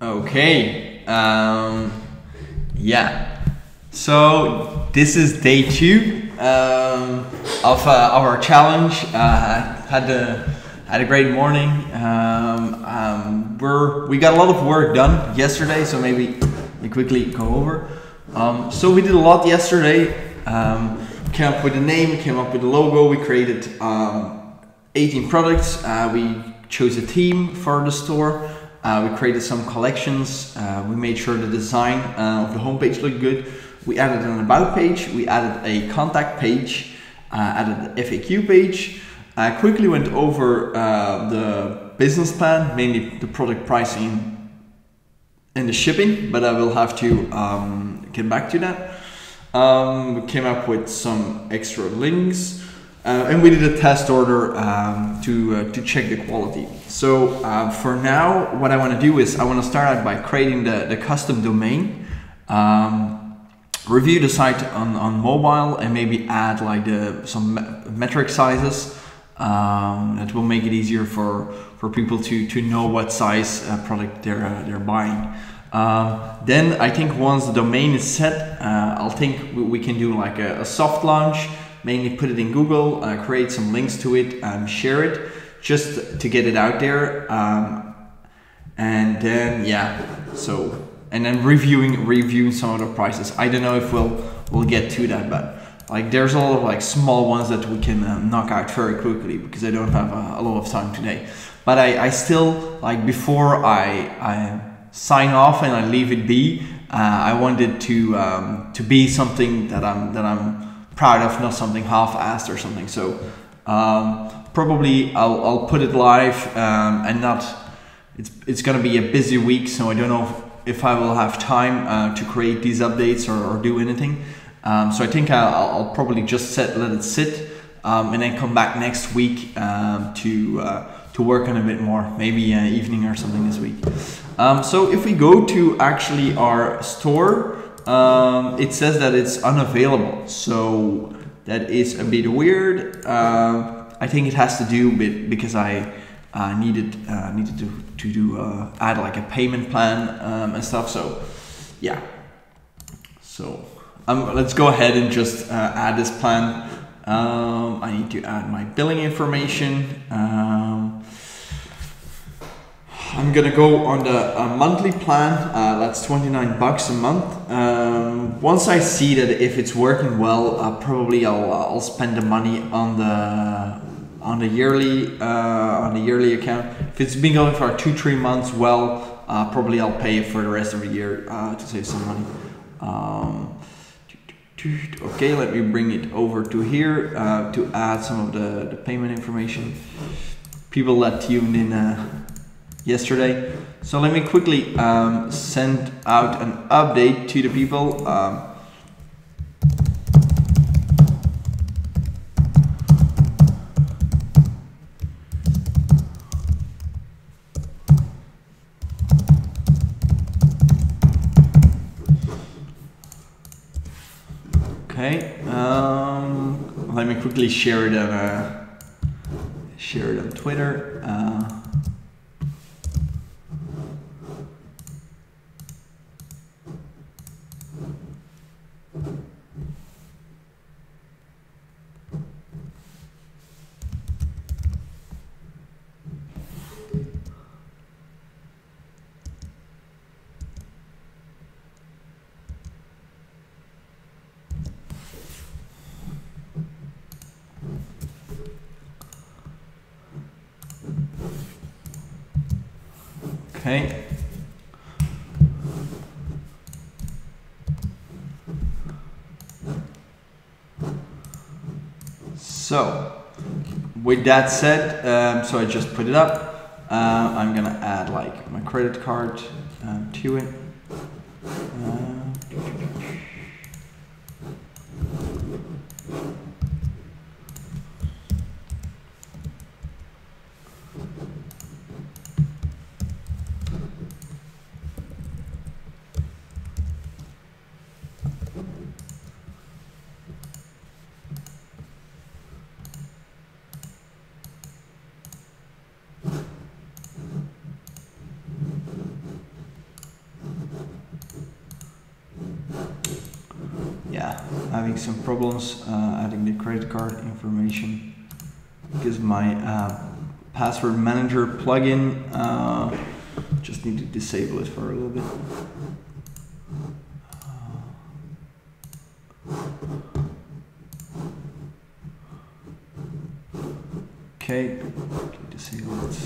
Okay. Yeah. So this is day 2 of our challenge. Had a great morning. We got a lot of work done yesterday, so maybe we quickly go over. So we did a lot yesterday. Came up with a name, came up with a logo. We created 18 products. We chose a theme for the store. We created some collections. We made sure the design of the homepage looked good. We added an about page. We added a contact page. Added an FAQ page. I quickly went over the business plan, mainly the product pricing and the shipping, but I will have to get back to that. We came up with some extra links. And we did a test order to check the quality. So for now, what I want to do is I want to start out by creating the custom domain, review the site on mobile, and maybe add like some metric sizes that will make it easier for people to know what size product they're buying. Then I think once the domain is set, I'll think we can do like a soft launch. Mainly put it in Google, create some links to it, share it, just to get it out there, and then and then reviewing some of the prices. I don't know if we'll get to that, but like there's a lot of like small ones that we can knock out very quickly because I don't have a lot of time today. But I still, like, before I sign off and I leave it be, I wanted to be something that I'm proud of, not something half-assed or something. So probably I'll put it live, and not. It's gonna be a busy week, so I don't know if I will have time to create these updates or do anything. So I think I'll probably just let it sit, and then come back next week to work on a bit more, maybe evening or something this week. So if we go to actually our store. It says that it's unavailable, so that is a bit weird. I think it has to do with because I needed to do add like a payment plan and stuff. So yeah, so let's go ahead and just add this plan. I need to add my billing information. I'm gonna go on the monthly plan. That's $29 a month. Once I see that if it's working well, probably I'll spend the money on the yearly account. If it's been going for 2-3 months well, probably I'll pay it for the rest of the year to save some money. Okay, let me bring it over to here to add some of the payment information. People that tuned in yesterday. So let me quickly send out an update to the people. Okay, let me quickly share it on Twitter. Okay. So, with that said, so I just put it up. I'm gonna add like my credit card to it. having some problems adding the credit card information because my password manager plugin just need to disable it for a little bit. Okay, disable it.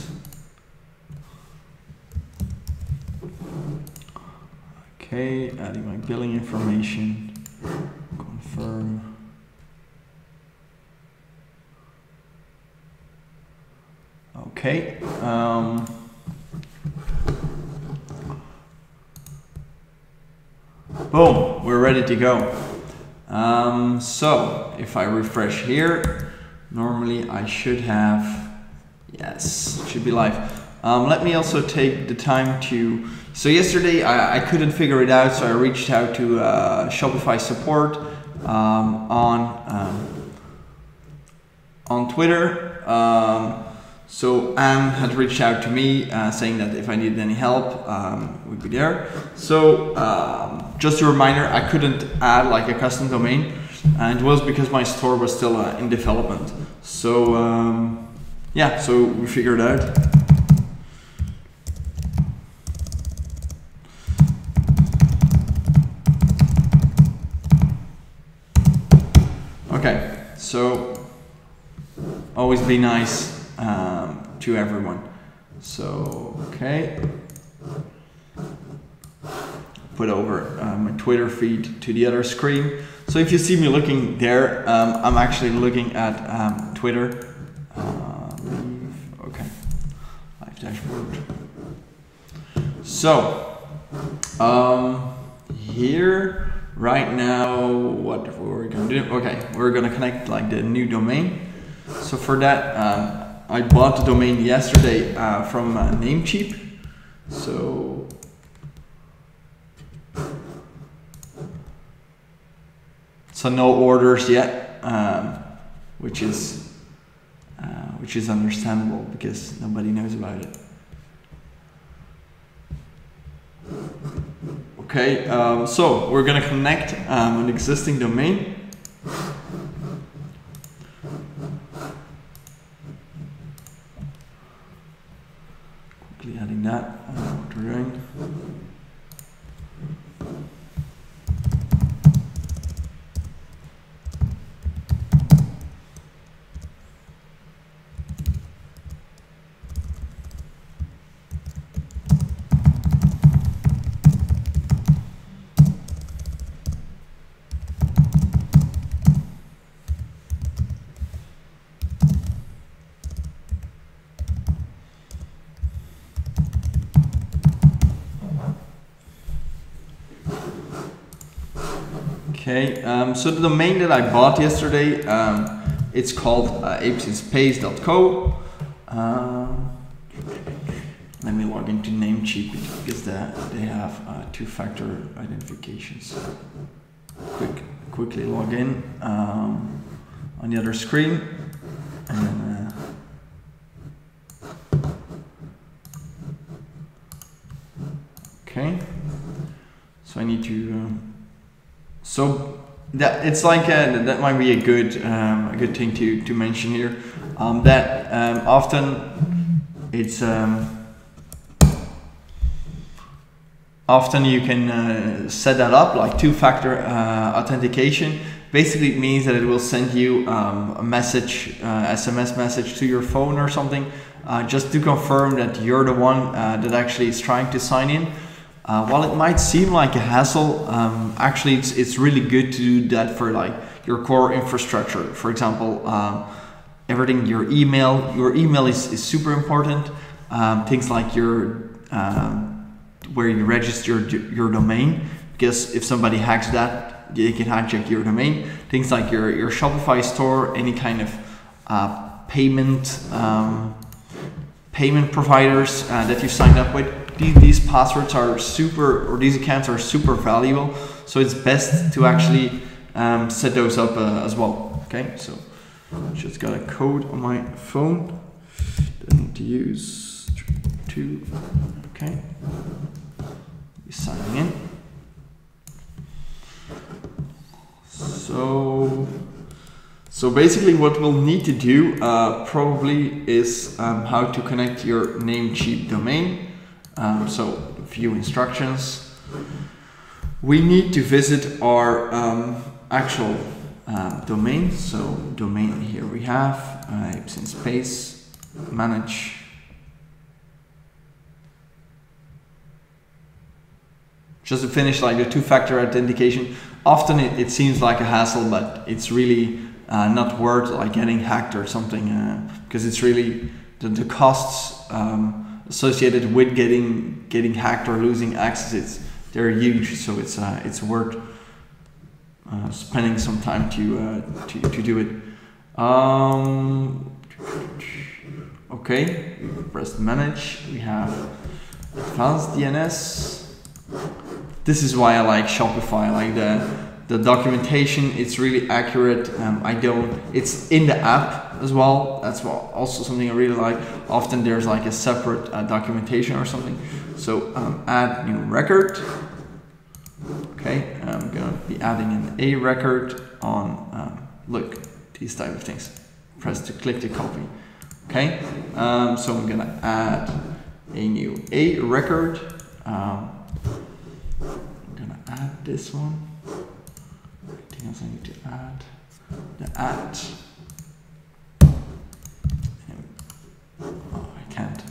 Okay, adding my billing information, confirm. Okay. Boom, we're ready to go. So if I refresh here, normally I should have, yes, it should be live. Let me also take the time to, so yesterday I couldn't figure it out, so I reached out to Shopify support on Twitter. So Anne had reached out to me saying that if I needed any help, we'd be there. So just a reminder, I couldn't add like a custom domain, and it was because my store was still in development. So yeah, so we figured it out. Okay, so always be nice to everyone. So, okay. Put over my Twitter feed to the other screen. So if you see me looking there, I'm actually looking at Twitter. Okay, live dashboard. So, here, right now, what we're gonna do? Okay, we're gonna connect like the new domain. So for that, I bought the domain yesterday from Namecheap. So no orders yet, which is understandable because nobody knows about it. Okay, so we're gonna connect an existing domain. Quickly adding that, what we're doing. Okay, so the domain that I bought yesterday, it's called apesinspace.co. Let me log into Namecheap because they have two-factor identification. So quickly log in on the other screen, and then okay. So I need to. So that it's like that might be a good thing to mention here. That often it's often you can set that up like two-factor authentication. Basically, it means that it will send you a message, SMS message to your phone or something, just to confirm that you're the one that actually is trying to sign in. While it might seem like a hassle, actually it's really good to do that for like your core infrastructure. For example, everything, your email is super important. Things like your where you register your domain, because if somebody hacks that, they can hijack your domain. Things like your Shopify store, any kind of payment providers that you signed up with. These passwords are super, or these accounts are super valuable. So it's best to actually set those up as well. Okay, so just got a code on my phone that I need to use to, okay, be signing in. So basically what we'll need to do probably is how to connect your Namecheap domain. So view instructions. We need to visit our actual domain. So domain here we have in space, manage. Just to finish like the two-factor authentication. Often it seems like a hassle, but it's really not worth like getting hacked or something, because it's really the costs associated with getting hacked or losing access. They're huge, so it's worth spending some time to do it. Okay, we press manage. We have advanced DNS. This is why I like Shopify. Like the documentation, it's really accurate. It's in the app as well. That's also something I really like. Often there's like a separate documentation or something. So add new record. Okay, I'm gonna be adding an A record on, look, these type of things. Press to click to copy. Okay, so I'm gonna add a new A record. I'm gonna add this one. Anything else I need to add? The at. Oh, I can't.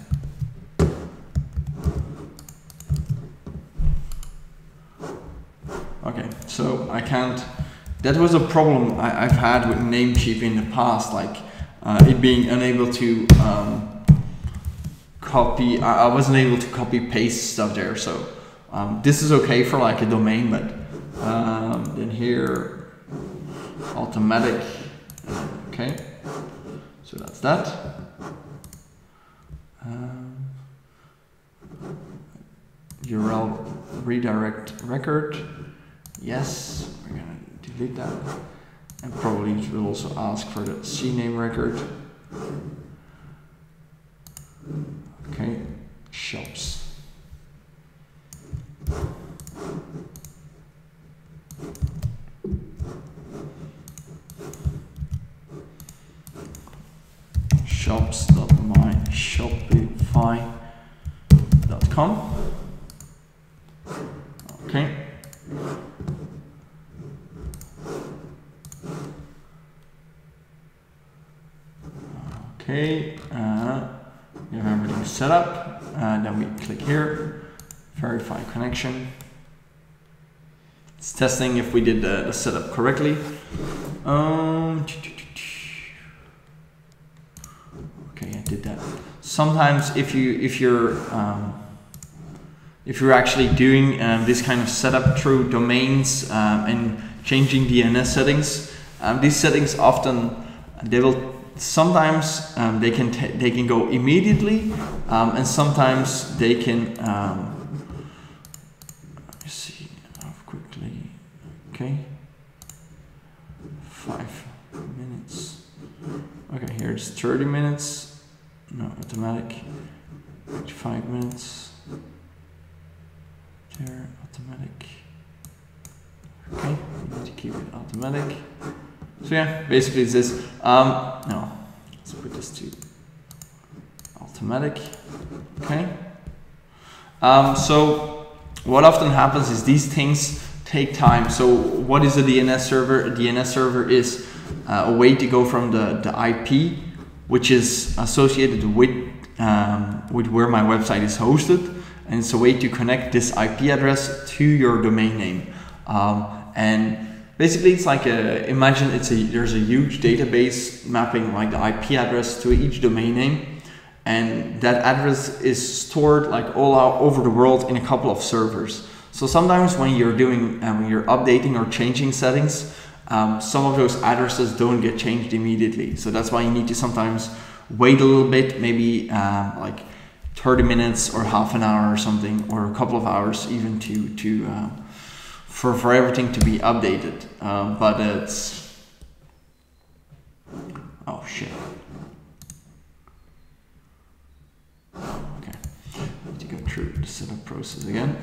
Okay, so I can't. That was a problem I've had with Namecheap in the past, like it being unable to copy. I wasn't able to copy paste stuff there. So this is okay for like a domain, but then here automatic. Okay, so that's that. URL redirect record. Yes, we're gonna delete that, and probably will also ask for the CNAME record. Okay, shops. Shops.myshopify.com. Okay. Okay, we have everything set up. Then we click here, verify connection. It's testing if we did the setup correctly. Okay, I did that. Sometimes if you're actually doing this kind of setup through domains and changing DNS settings, these settings often sometimes they can go immediately, and sometimes they can. Let me see quickly. Okay, 5 minutes. Okay, here's 30 minutes. No, automatic. 5 minutes. There, automatic. Okay, you need to keep it automatic. So yeah, basically it's this. No, let's put this to automatic. Okay. So what often happens is these things take time. So what is a DNS server? A DNS server is a way to go from the IP, which is associated with where my website is hosted, and it's a way to connect this IP address to your domain name. And basically, it's like imagine there's a huge database mapping like the IP address to each domain name, and that address is stored like all out over the world in a couple of servers. So sometimes when you're doing when you're updating or changing settings, some of those addresses don't get changed immediately. So that's why you need to sometimes wait a little bit, maybe like 30 minutes or half an hour or something, or a couple of hours even for everything to be updated. But it's, oh shit. Okay, need to go through the setup process again.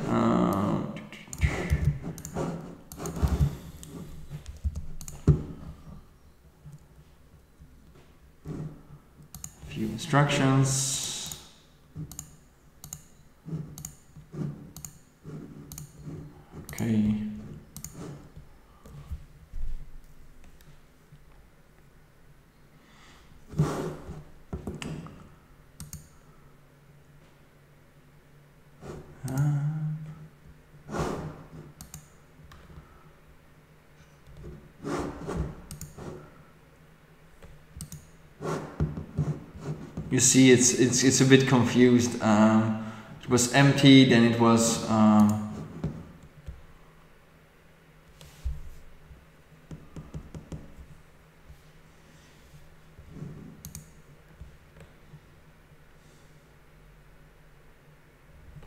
view instructions. Okay. You see, it's a bit confused. It was empty, then it was.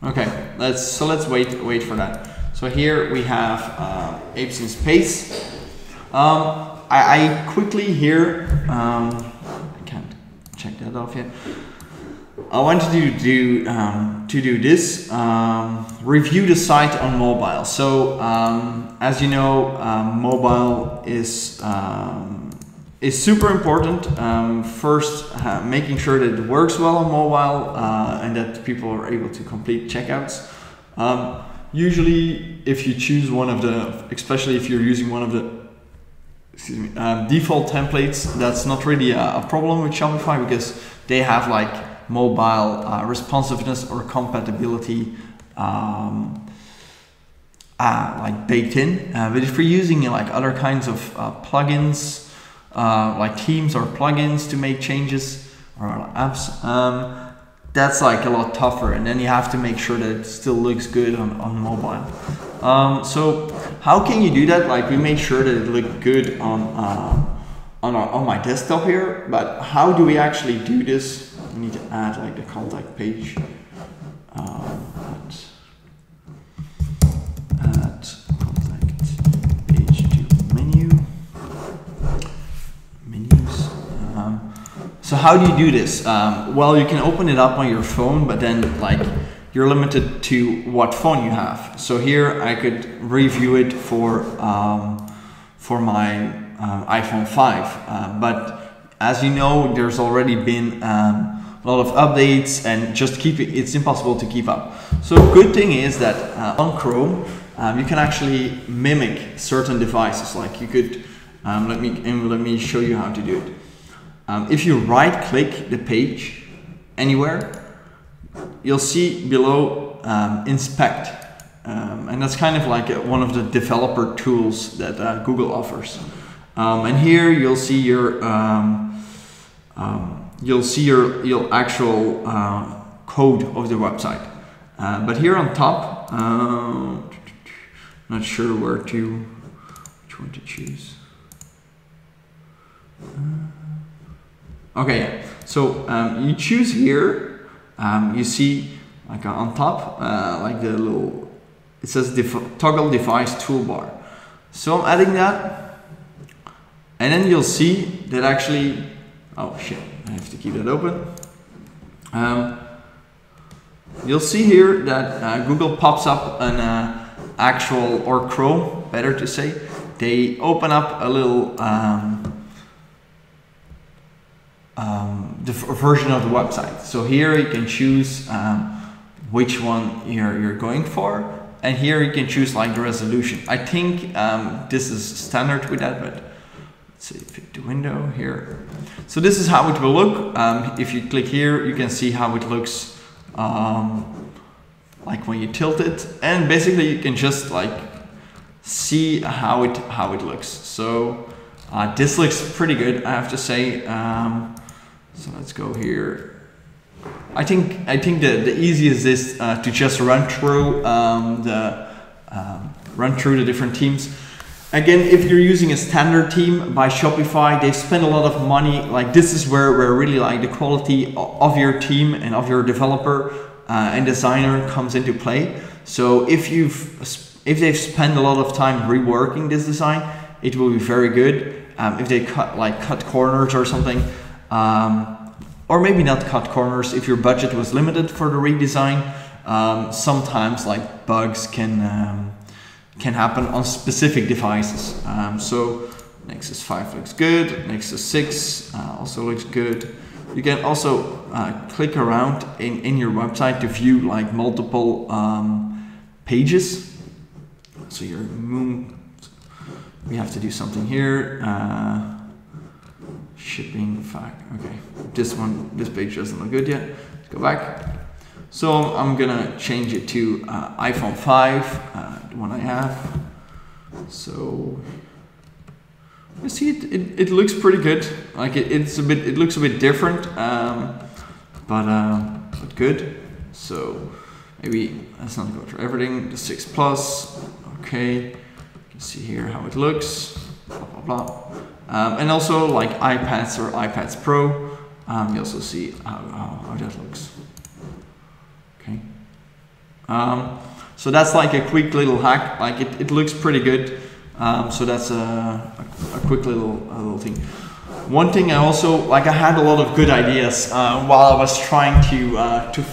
Okay, let's wait for that. So here we have apes in space. I quickly here. I can't check that off yet. I wanted to do this, review the site on mobile. So as you know, mobile is super important. First, making sure that it works well on mobile and that people are able to complete checkouts. Usually, if you choose one of the, especially if you're using one of the default templates, that's not really a problem with Shopify because they have like mobile responsiveness or compatibility like baked in. But if you're using like other kinds of plugins, like themes or plugins to make changes or apps, that's like a lot tougher, and then you have to make sure that it still looks good on mobile. So how can you do that? Like, we made sure that it looked good on my desktop here, but how do we actually do this? We need to add like the contact page. Add contact page to menus. So how do you do this? Well, you can open it up on your phone, but then like you're limited to what phone you have. So here I could review it for my iPhone 5, but as you know, there's already been a lot of updates, and just it's impossible to keep up. So good thing is that on Chrome, you can actually mimic certain devices. Like you could, let me show you how to do it. If you right click the page anywhere, you'll see below inspect, and that's kind of like one of the developer tools that Google offers. And here you'll see your actual code of the website. But here on top, not sure which one to choose. Okay, yeah. So you choose here. You see like on top, like the little, it says toggle device toolbar. So I'm adding that, and then you'll see that actually, oh shit, I have to keep that open. You'll see here that Google pops up an actual, or Chrome, better to say, they open up a little the version of the website. So here you can choose which one you're going for, and here you can choose like the resolution. I think this is standard with that, but let's see, pick the window here. So this is how it will look. If you click here, you can see how it looks like when you tilt it, and basically you can just like see how it looks. So this looks pretty good, I have to say. So let's go here. I think the easiest is to just run through the different teams. Again, if you're using a standard team by Shopify, they spend a lot of money. Like, this is where really like the quality of your team and of your developer and designer comes into play. So if they've spent a lot of time reworking this design, it will be very good. If they cut corners or something, or maybe not cut corners, if your budget was limited for the redesign, sometimes like bugs can happen on specific devices. So Nexus 5 looks good, Nexus 6 also looks good. You can also click around in your website to view like multiple pages. So your moon, we have to do something here. Shipping fact. Okay, this page doesn't look good yet. Let's go back. So I'm gonna change it to iPhone 5, the one I have. So you see it looks pretty good. Like it looks a bit different, but good. So maybe let's not go through everything. The 6 Plus, okay. You can see here how it looks. Blah blah blah. And also like iPads or iPads Pro. You also see how that looks. Okay. So that's like a quick little hack. Like it looks pretty good. So that's a quick little thing. One thing I also like, I had a lot of good ideas while I was trying to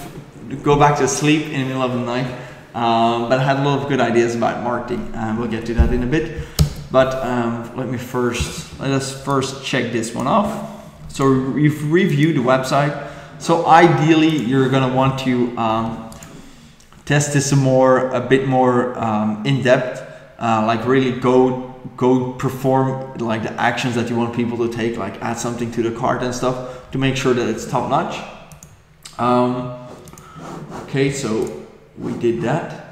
go back to sleep in the middle of the night. But I had a lot of good ideas about marketing, and we'll get to that in a bit. But let us first check this one off. So we've reviewed the website. So ideally, you're gonna want to test this a bit more in depth, like really go perform like the actions that you want people to take, like add something to the cart and stuff to make sure that it's top notch. Okay, so we did that.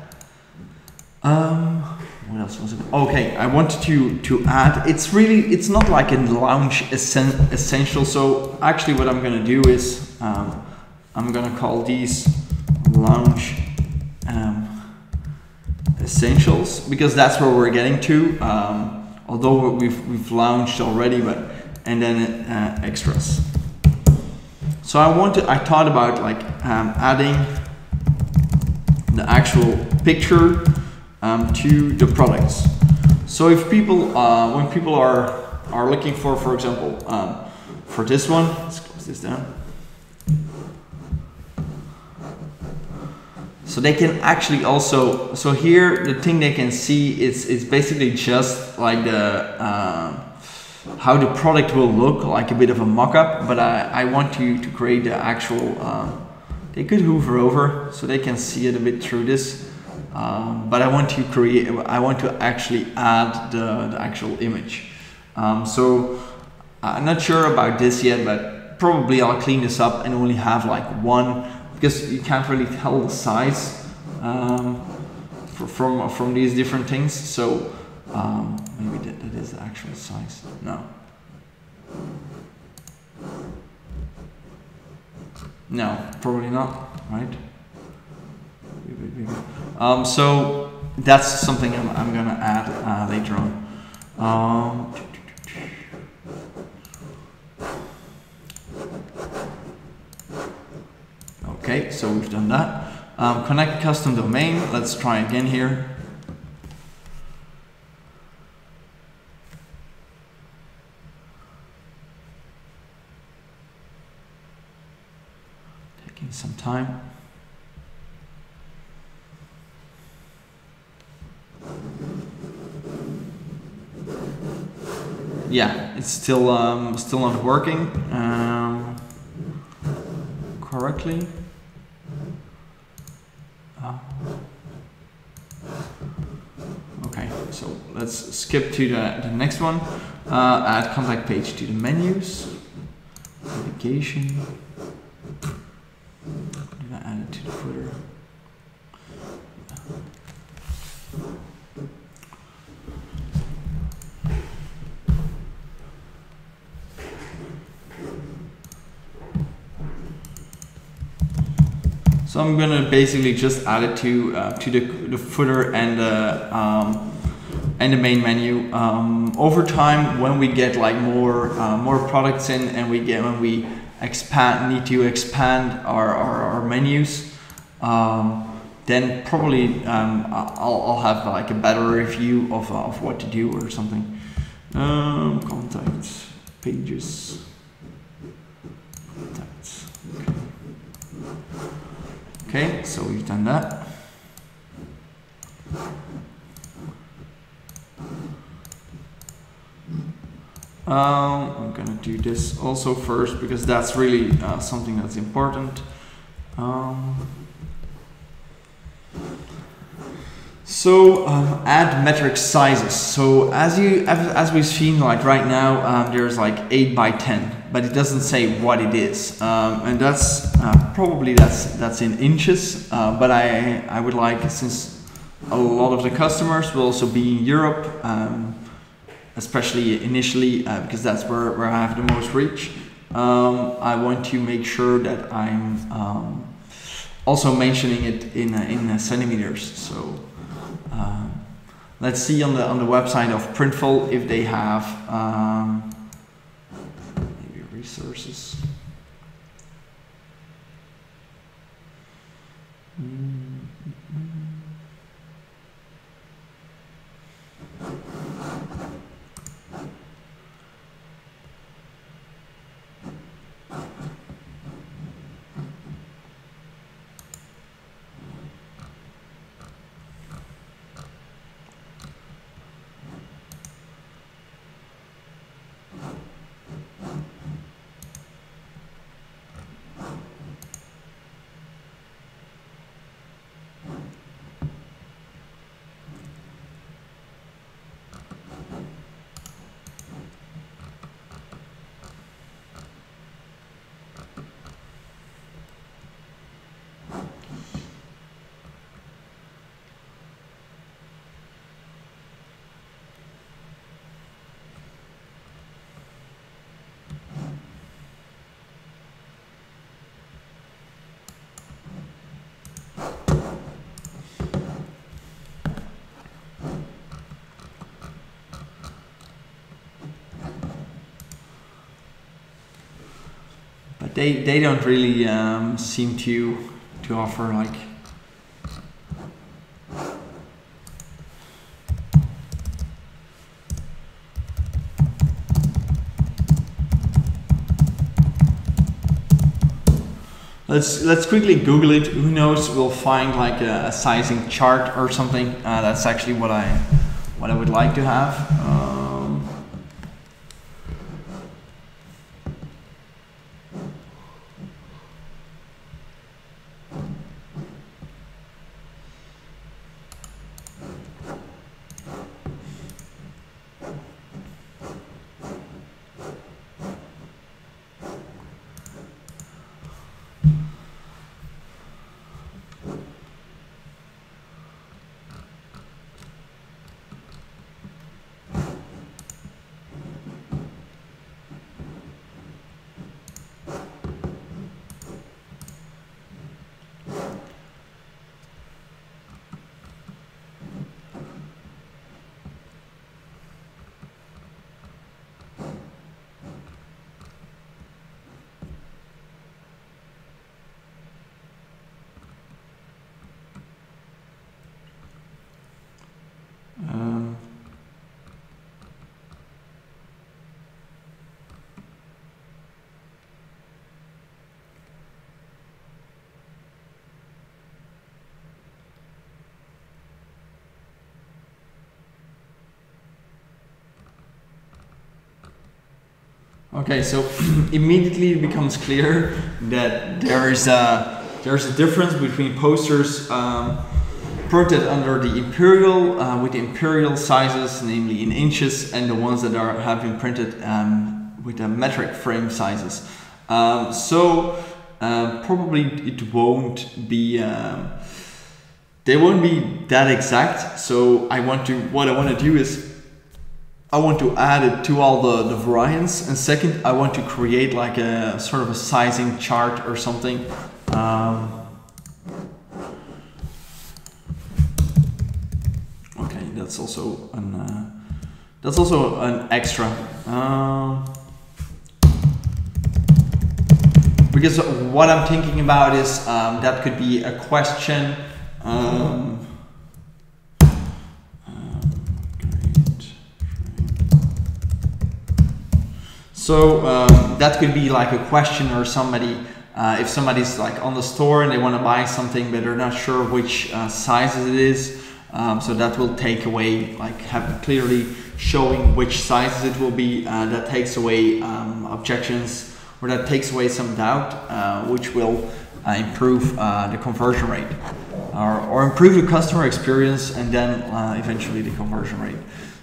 What else was it? Okay, I wanted to add, it's not like a lounge essential. So actually what I'm gonna do is I'm gonna call these lounge essentials, because that's where we're getting to. Although we've launched already, and then extras. So I thought about like adding the actual picture to the products. So if people, when people are looking for example, for this one, let's close this down. So they can actually also, so here the thing they can see is basically just like the how the product will look, like a bit of a mock-up. But I want to create the actual. They could hover over so they can see it a bit through this. But I want to actually add the actual image. So I'm not sure about this yet, but probably I'll clean this up and only have like one, because you can't really tell the size from these different things. So maybe that is the actual size. No, probably not, right? So that's something I'm gonna add later on. Okay, so we've done that. Connect custom domain. Let's try again here. Taking some time. Yeah, it's still not working correctly. Okay, so let's skip to the next one. Add contact page to the menus. Navigation. I'm gonna add it to the footer. So I'm gonna basically just add it to the footer and the main menu. Over time, when we get like more products in, and when we need to expand our menus, then probably I'll have like a better review of what to do or something. Contact pages. Contacts. Okay, so we've done that. I'm gonna gonna do this also first because that's really something that's important. So add metric sizes. So as we've seen, like right now, there's like 8 by 10, but it doesn't say what it is, and that's probably that's in inches. But I would like, since a lot of the customers will also be in Europe, especially initially, because that's where I have the most reach. I want to make sure that I'm also mentioning it in centimeters. So. Let's see on the website of Printful if they have maybe resources. They don't really seem to offer like let's quickly Google it. Who knows, we'll find like a sizing chart or something. That's actually what I would like to have. Okay, so immediately it becomes clear that there's a difference between posters printed under the imperial with the imperial sizes, namely in inches, and the ones that have been printed with the metric frame sizes. Probably it won't be they won't be that exact. So what I want to do is I want to add it to all the variants, and second I want to create like a sort of a sizing chart or something. Okay, that's also an extra. Because what I'm thinking about is that could be a question. So that could be like a question, or somebody, if somebody's like on the store and they want to buy something but they're not sure which sizes it is. So that will take away, like have clearly showing which sizes it will be. That takes away objections, or that takes away some doubt, which will improve the conversion rate, or improve the customer experience, and then eventually the conversion rate.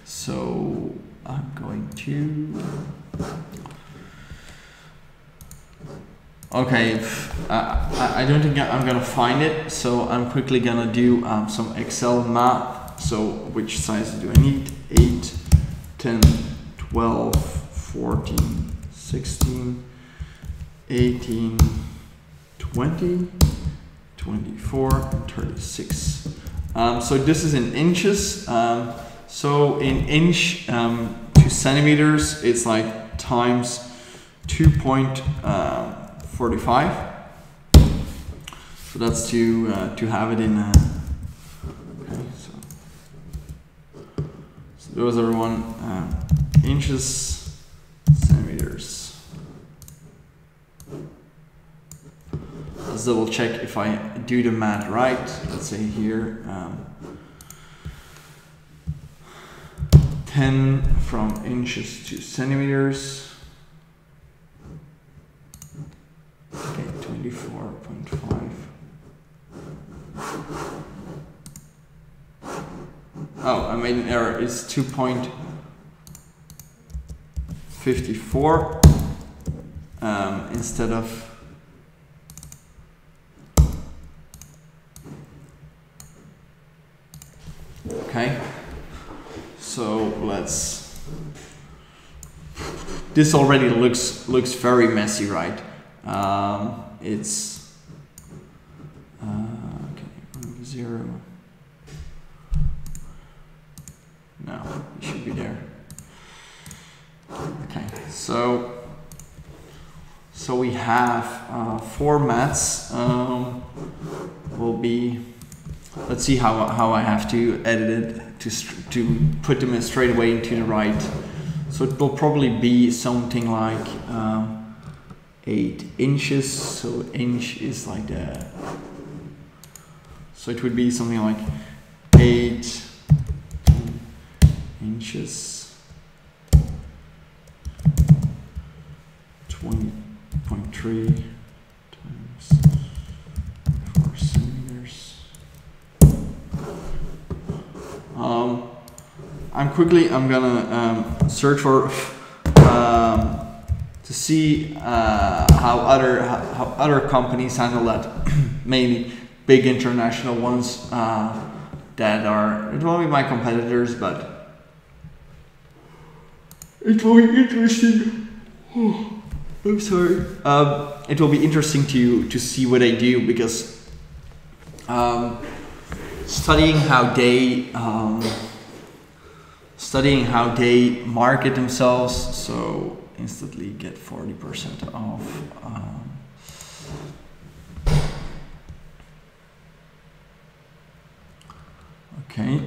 So I'm going to, okay, I don't think I'm gonna find it, so I'm quickly gonna do some Excel math. So which sizes do I need? 8, 10, 12, 14, 16, 18, 20, 24, and 36. So this is in inches. So in inch to centimeters, it's like times 2.45. So that's to have it in. Okay, so those are inches, centimeters. Let's double check if I do the math right. Let's say here 10 from inches to centimeters. Okay, 24.5. Oh, I made an error. It's 2.54 instead of. Okay, so let's. This already looks very messy, right? It's okay, 0. No, it should be there. Okay, so we have formats. Will be. Let's see how I have to edit it to put them straight away into the right. So it will probably be something like 8 inches. So inch is like that. So it would be something like 8 inches, 20.3 times 4 centimeters. I'm gonna search for to see how other companies handle that. Mainly big international ones that are, it won't be my competitors, but it will be interesting. Oh, I'm sorry. It will be interesting to see what they do, because studying how they market themselves. So instantly get 40% off. Okay.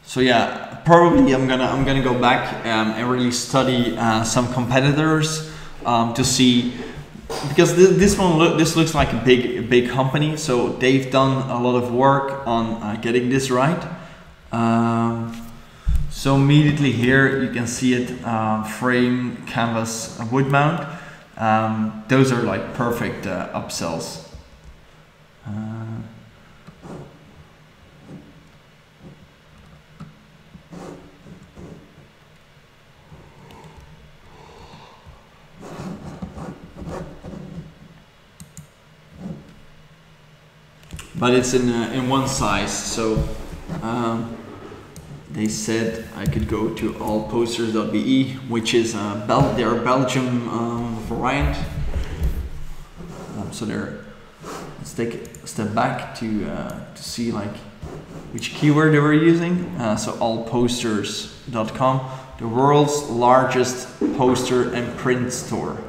So yeah, probably I'm gonna go back and really study some competitors to see, because this looks like a big company, so they've done a lot of work on getting this right. So immediately here you can see it, frame, canvas, wood mount. Those are like perfect upsells. But it's in one size, so they said I could go to allposters.be, which is their Belgium variant. So let's take a step back to see like which keyword they were using. So allposters.com, the world's largest poster and print store.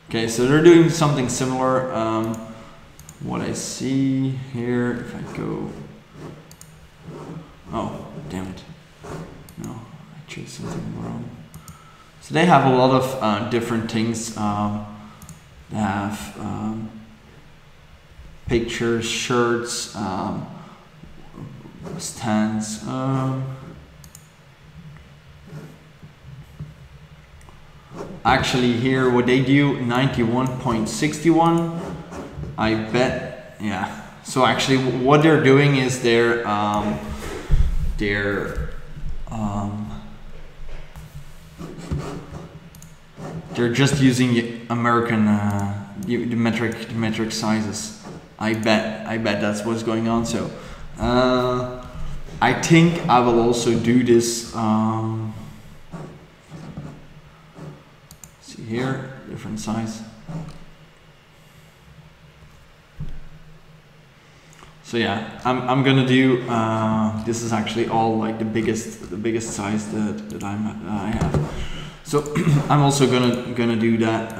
Okay, so they're doing something similar. what I see here, if I go, oh, damn it. No, I chose something wrong. So they have a lot of different things. They have pictures, shirts, stands. Actually here, what they do, 91.61. I bet, yeah. So actually what they're doing is they're just using American the metric sizes. I bet that's what's going on. So I think I will also do this. See here, different size. So yeah, I'm gonna do. This is actually all like the biggest size that I have. So I'm also gonna do that.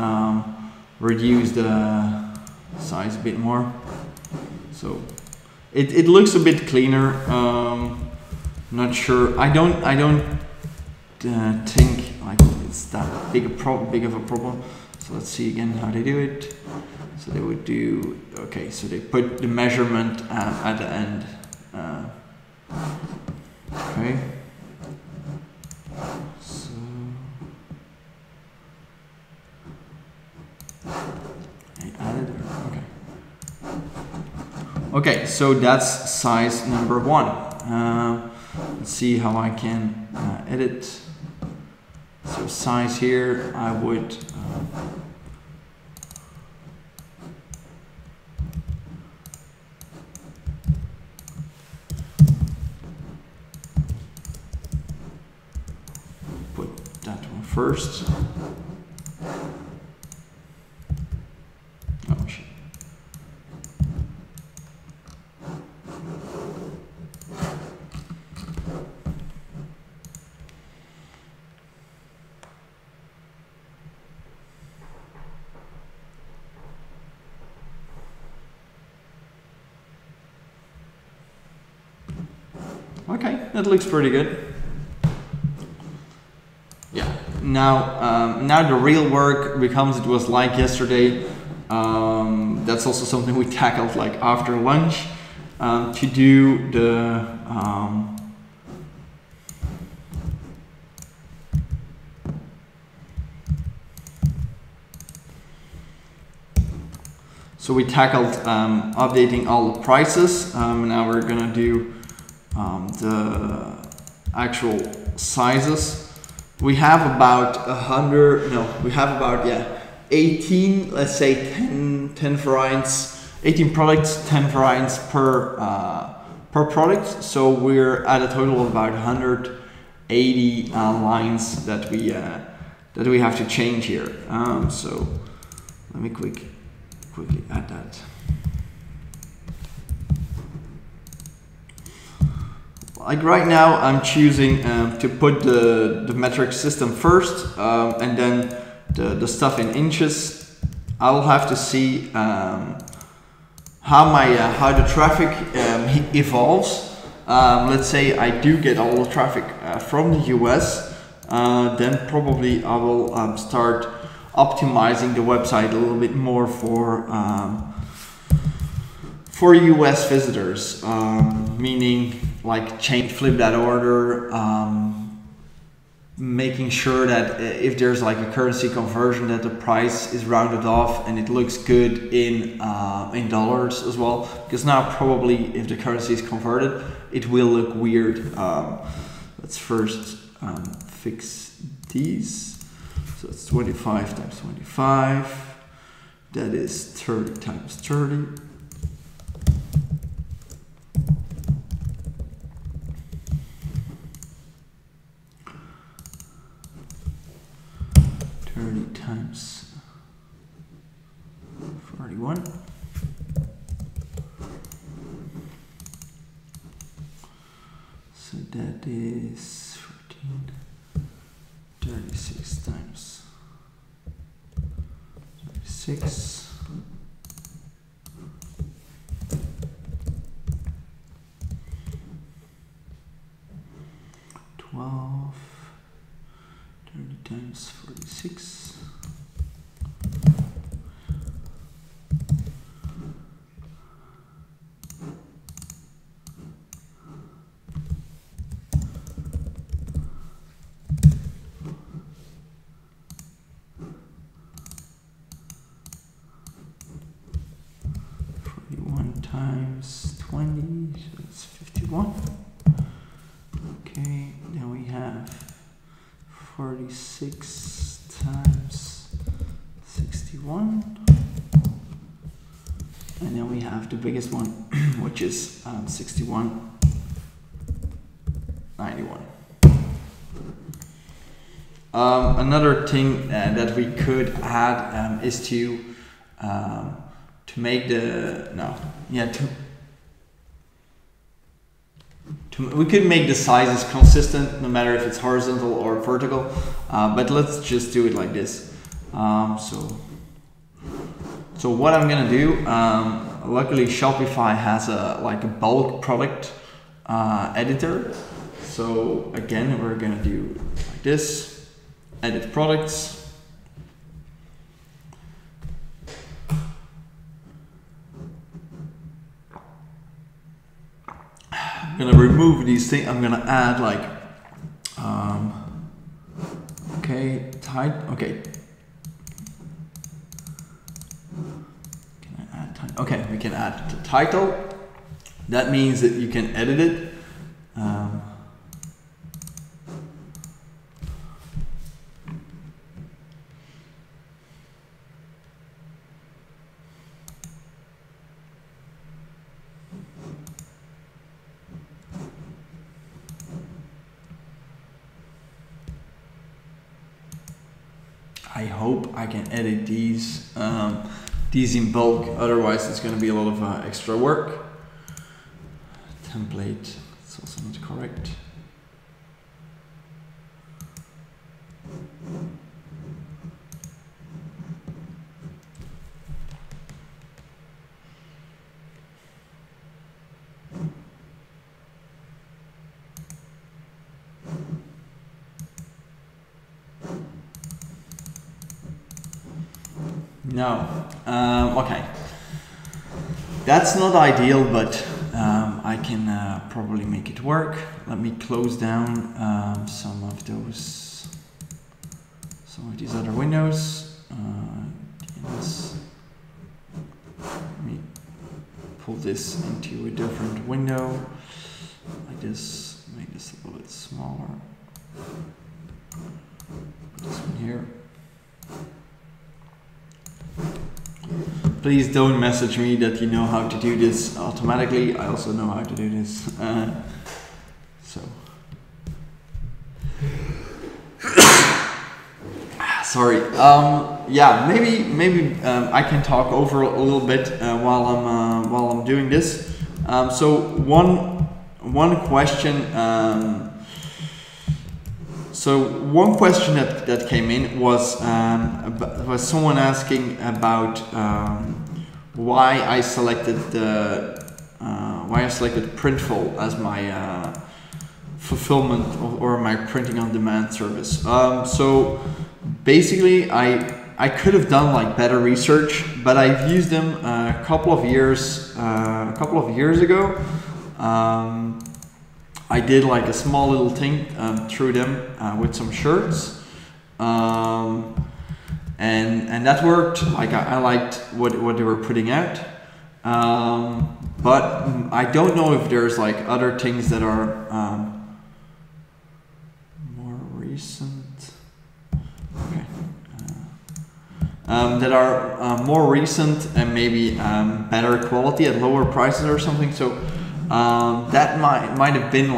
Reduce the size a bit more. So it looks a bit cleaner. Not sure. I don't think like it's that big of a problem. So let's see again how they do it. So they would do, okay, so they put the measurement at the end. Okay. So I added, okay. Okay, so that's size number 1. Let's see how I can edit. So size here, I would put that one first. Oh shit. Okay, that looks pretty good. Yeah. Now the real work becomes it was like yesterday. That's also something we tackled like after lunch to do the so we tackled updating all the prices. Now we're gonna do the actual sizes. We have about 18, let's say 10 variants, 18 products, 10 variants per product. So we're at a total of about 180 lines that we have to change here. So let me quickly add that. Like right now, I'm choosing to put the metric system first, and then the stuff in inches. I will have to see how the traffic evolves. Let's say I do get all the traffic from the US, then probably I will start optimizing the website a little bit more for US visitors, meaning like flip that order, making sure that if there's like a currency conversion that the price is rounded off and it looks good in dollars as well, because now probably if the currency is converted it will look weird. Let's first fix these. So it's 25 times 25, that is 30 times 30. 30 times 41. So that is 14. 36 times 36. 12, 30 times 46. Times 20, so that's 51. Okay, then we have 46 times 61. And then we have the biggest one, which is 61, 91. Another thing that we could add is to make the we could make the sizes consistent no matter if it's horizontal or vertical, but let's just do it like this. So what I'm gonna do, luckily Shopify has a bulk product editor. So again, we're gonna do like this, edit products. I'm gonna remove these things. I'm gonna add okay, okay. Can I add title? Okay, we can add the title. That means that you can edit it. I hope I can edit these in bulk, otherwise it's going to be a lot of extra work. Template, it's also not correct. No, okay, that's not ideal, but I can probably make it work. Let me close down some of these other windows. Let me pull this into a different window, like this, make this a little bit smaller. Put this one here. Please don't message me that you know how to do this automatically. I also know how to do this. Sorry. Yeah, maybe I can talk over a little bit while I'm doing this. So one question. So one question that came in was someone asking about why I selected Printful as my fulfillment or my printing on demand service. So basically, I could have done better research, but I've used them a couple of years ago. I did a small little thing through them with some shirts, and that worked. I liked what they were putting out, but I don't know if there's other things that are more recent. Okay, that are more recent and maybe better quality at lower prices or something. So. That might have been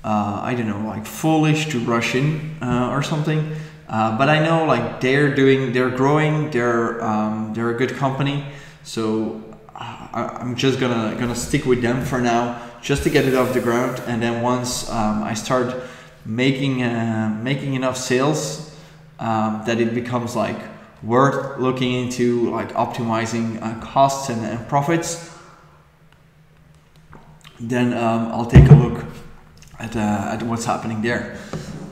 I don't know, foolish to rush in or something. But I know they're growing, they're a good company. So I'm just gonna stick with them for now, just to get it off the ground. And then once I start making enough sales that it becomes worth looking into optimizing costs and profits, then I'll take a look at what's happening there.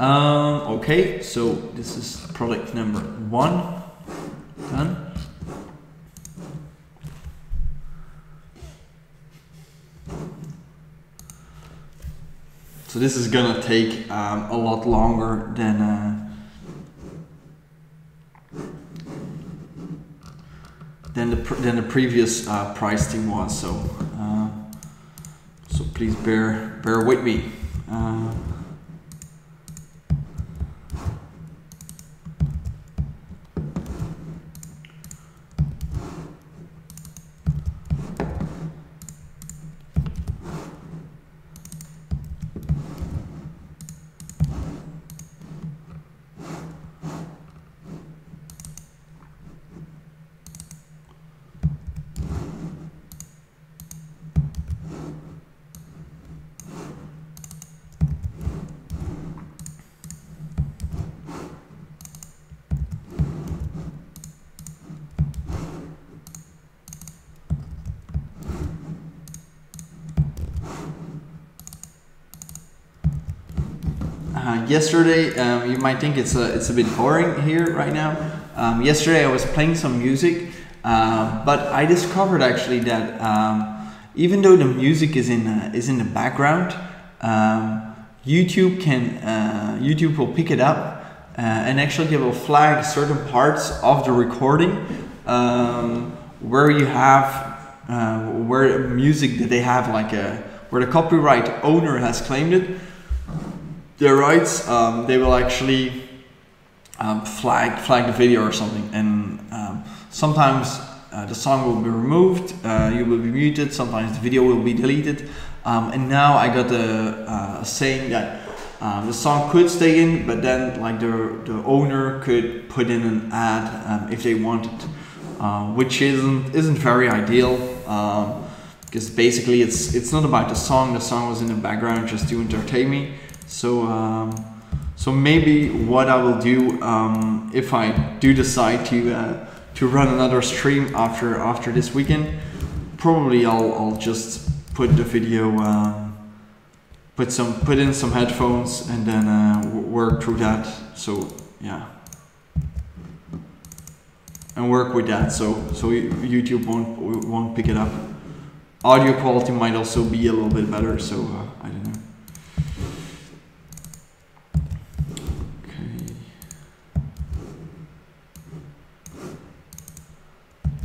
Okay, so this is product number 1 done. So this is gonna take a lot longer than the previous price thing was. So so please bear with me. Yesterday, you might think it's a bit boring here right now. Yesterday I was playing some music, but I discovered actually that even though the music is in the background, YouTube will pick it up and actually it will flag certain parts of the recording where you have where music that they have like where the copyright owner has claimed it. Their rights, they will actually flag the video or something, and sometimes the song will be removed, you will be muted, sometimes the video will be deleted, and now I got a saying that the song could stay in, but then like the owner could put in an ad if they wanted, which isn't very ideal, because basically it's not about the song was in the background just to entertain me. So so maybe what I will do if I do decide to run another stream after this weekend, probably I'll just put the video put in some headphones and then work through that. So yeah, and work with that. So YouTube won't pick it up. Audio quality might also be a little bit better. So I don't know.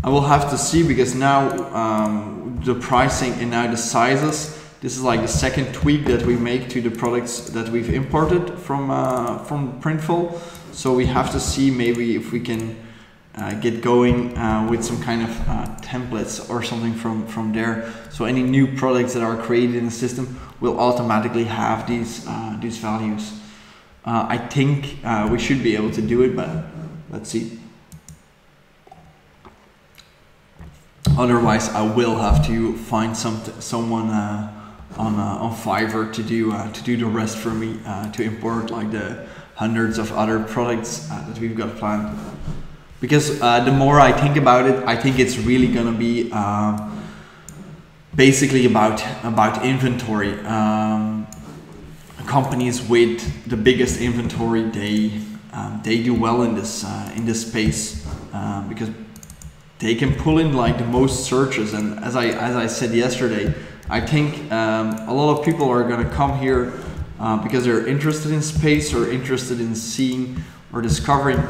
I will have to see, because now the pricing and now the sizes, this is like the second tweak that we make to the products that we've imported from Printful. So we have to see maybe if we can get going with some kind of templates or something from there. So any new products that are created in the system will automatically have these values. I think we should be able to do it, but let's see. Otherwise, I will have to find someone on Fiverr to do the rest for me, to import like the hundreds of other products that we've got planned. Because the more I think about it, I think it's really gonna be basically about inventory. Companies with the biggest inventory, they do well in this space, because they can pull in like the most searches. And as I said yesterday, I think a lot of people are gonna come here because they're interested in space or interested in seeing or discovering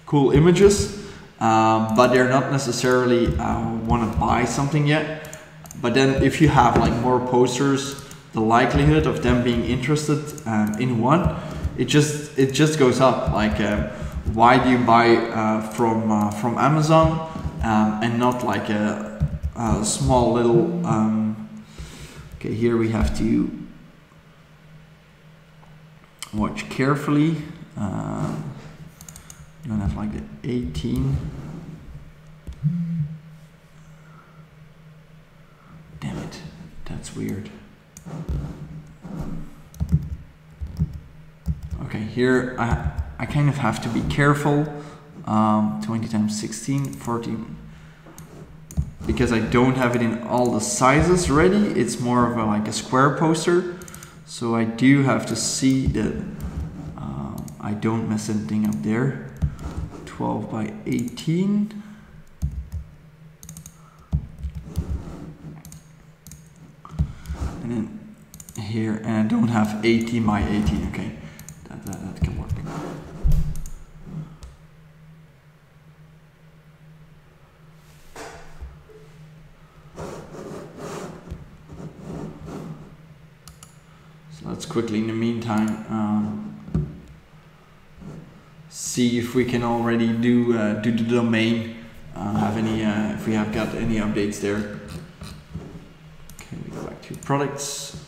cool images, but they're not necessarily want to buy something yet. But then if you have like more posters, the likelihood of them being interested in one, it just goes up. Like why do you buy from Amazon and not like a small little okay, here we have to watch carefully. You don't have like the 18. Damn it, that's weird. Okay, here I kind of have to be careful. 20 times 16, 40. because I don't have it in all the sizes ready. It's more of a, like a square poster, so I do have to see that I don't mess anything up there. 12 by 18. And then here, and I don't have 18 by 18. Okay, that can work. So let's quickly, in the meantime, see if we can already do the domain. Have any? If we have got any updates there. Okay, we go back to products.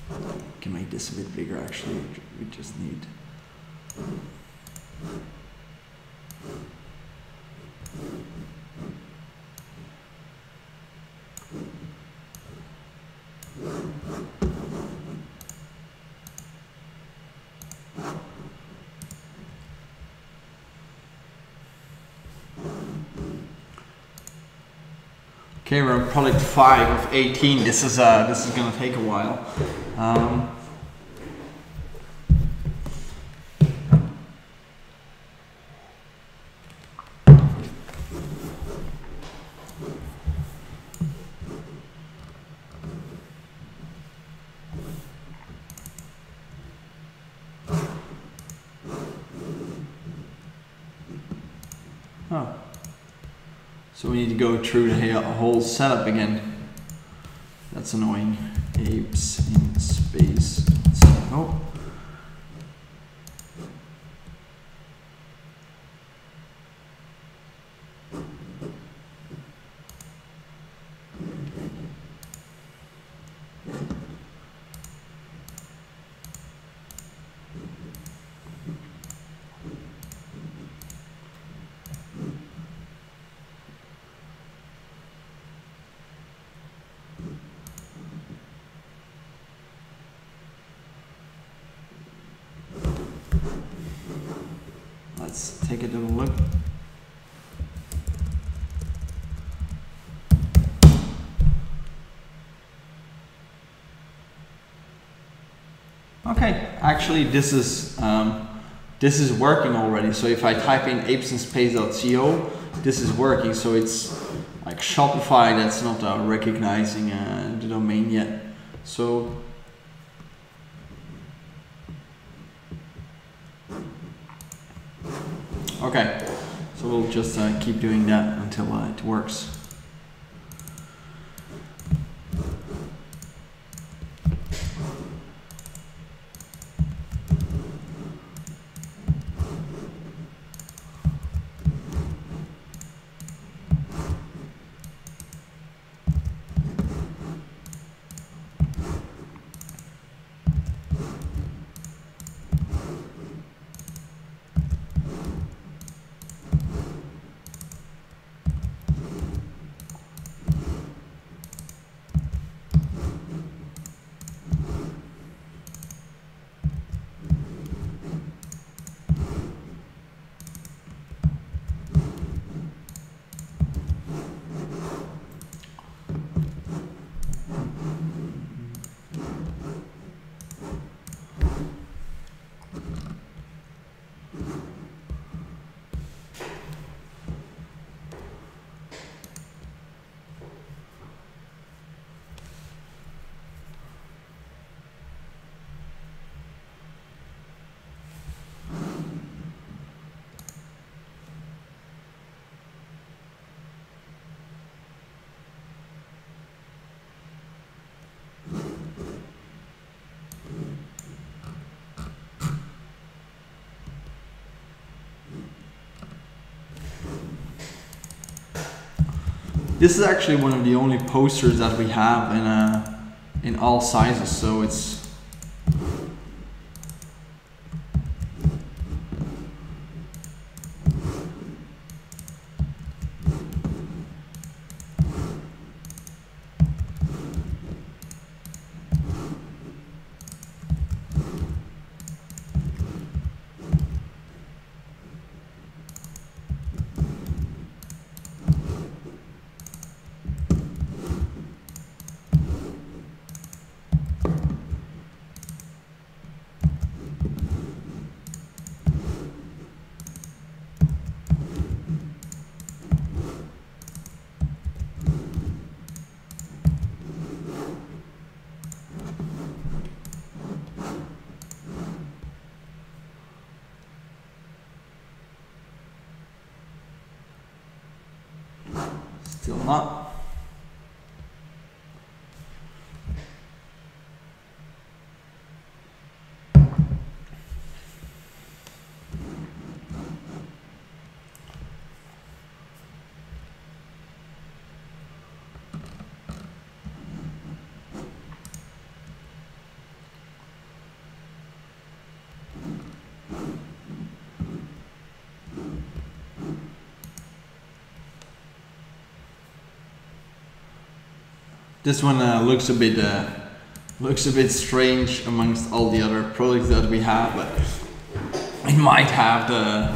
We can make this a bit bigger. Actually, we just need. Okay, we're on product 5 of 18. This is gonna take a while. Oh. So we need to go through the whole setup again. That's annoying. Apes in space. Oh. Let's take a little look. Okay, actually this is working already. So if I type in apesinspace.co, this is working. So it's like Shopify that's not recognizing the domain yet. So okay, so we'll just keep doing that until it works. This is actually one of the only posters that we have in all sizes, so it's Still not. This one looks a bit strange amongst all the other products that we have, but it might have the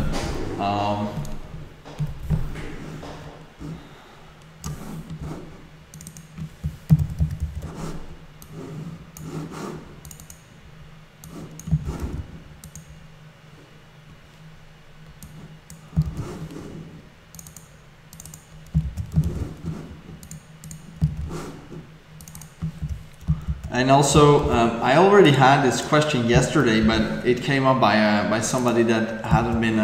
And also, I already had this question yesterday, but it came up by somebody that hadn't been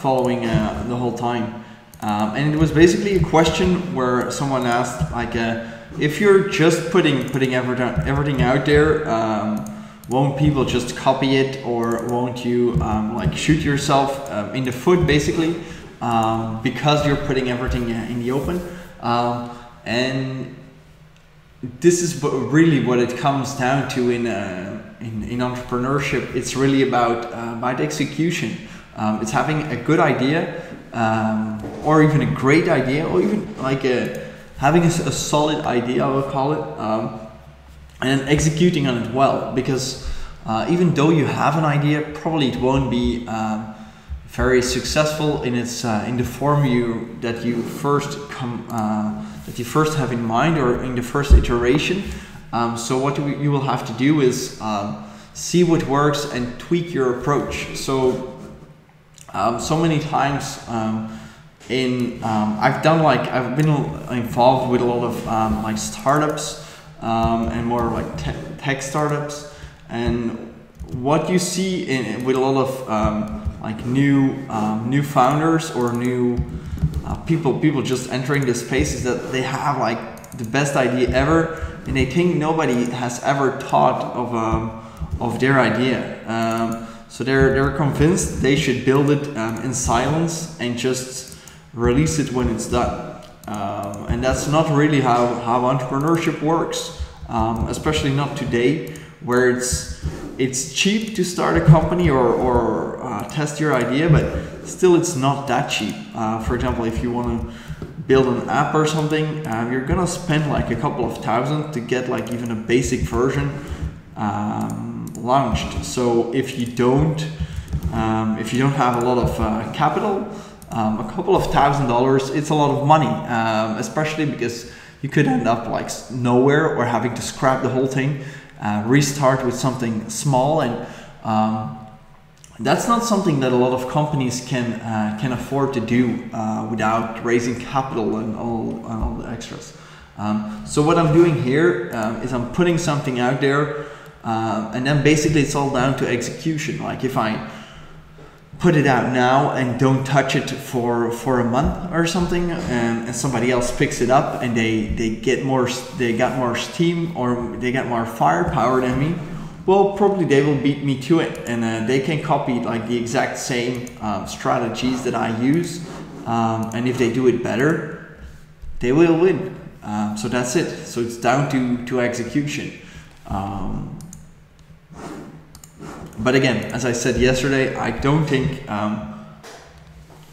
following the whole time. And it was basically a question where someone asked, like, if you're just putting everything out there, won't people just copy it, or won't you like shoot yourself in the foot, basically, because you're putting everything in the open? And this is really what it comes down to in entrepreneurship. It's really about execution. It's having a good idea, or even a great idea, or even like having a solid idea, I will call it, and then executing on it well. Because even though you have an idea, probably it won't be very successful in its in the form that you first have in mind, or in the first iteration. So what you will have to do is see what works and tweak your approach. So many times I've been involved with a lot of like startups and more like tech startups, and what you see with a lot of like new founders or new people just entering this space is that they have like the best idea ever, and they think nobody has ever thought of their idea. So they're convinced they should build it in silence and just release it when it's done. And that's not really how entrepreneurship works, especially not today, where it's cheap to start a company or test your idea, but still it's not that cheap. For example, if you want to build an app or something, you're gonna spend like a couple of thousand to get like even a basic version launched. So if you don't have a lot of capital, a couple of $1,000, it's a lot of money, especially because you could end up like nowhere, or having to scrap the whole thing, restart with something small, and that's not something that a lot of companies can afford to do without raising capital and all the extras. So what I'm doing here is I'm putting something out there, and then basically it's all down to execution. Like if I put it out now and don't touch it for a month or something, and somebody else picks it up and they got more steam, or they got more firepower than me, well, probably they will beat me to it, and they can copy like the exact same strategies that I use, and if they do it better, they will win. So that's it. So it's down to execution. But again, as I said yesterday, I don't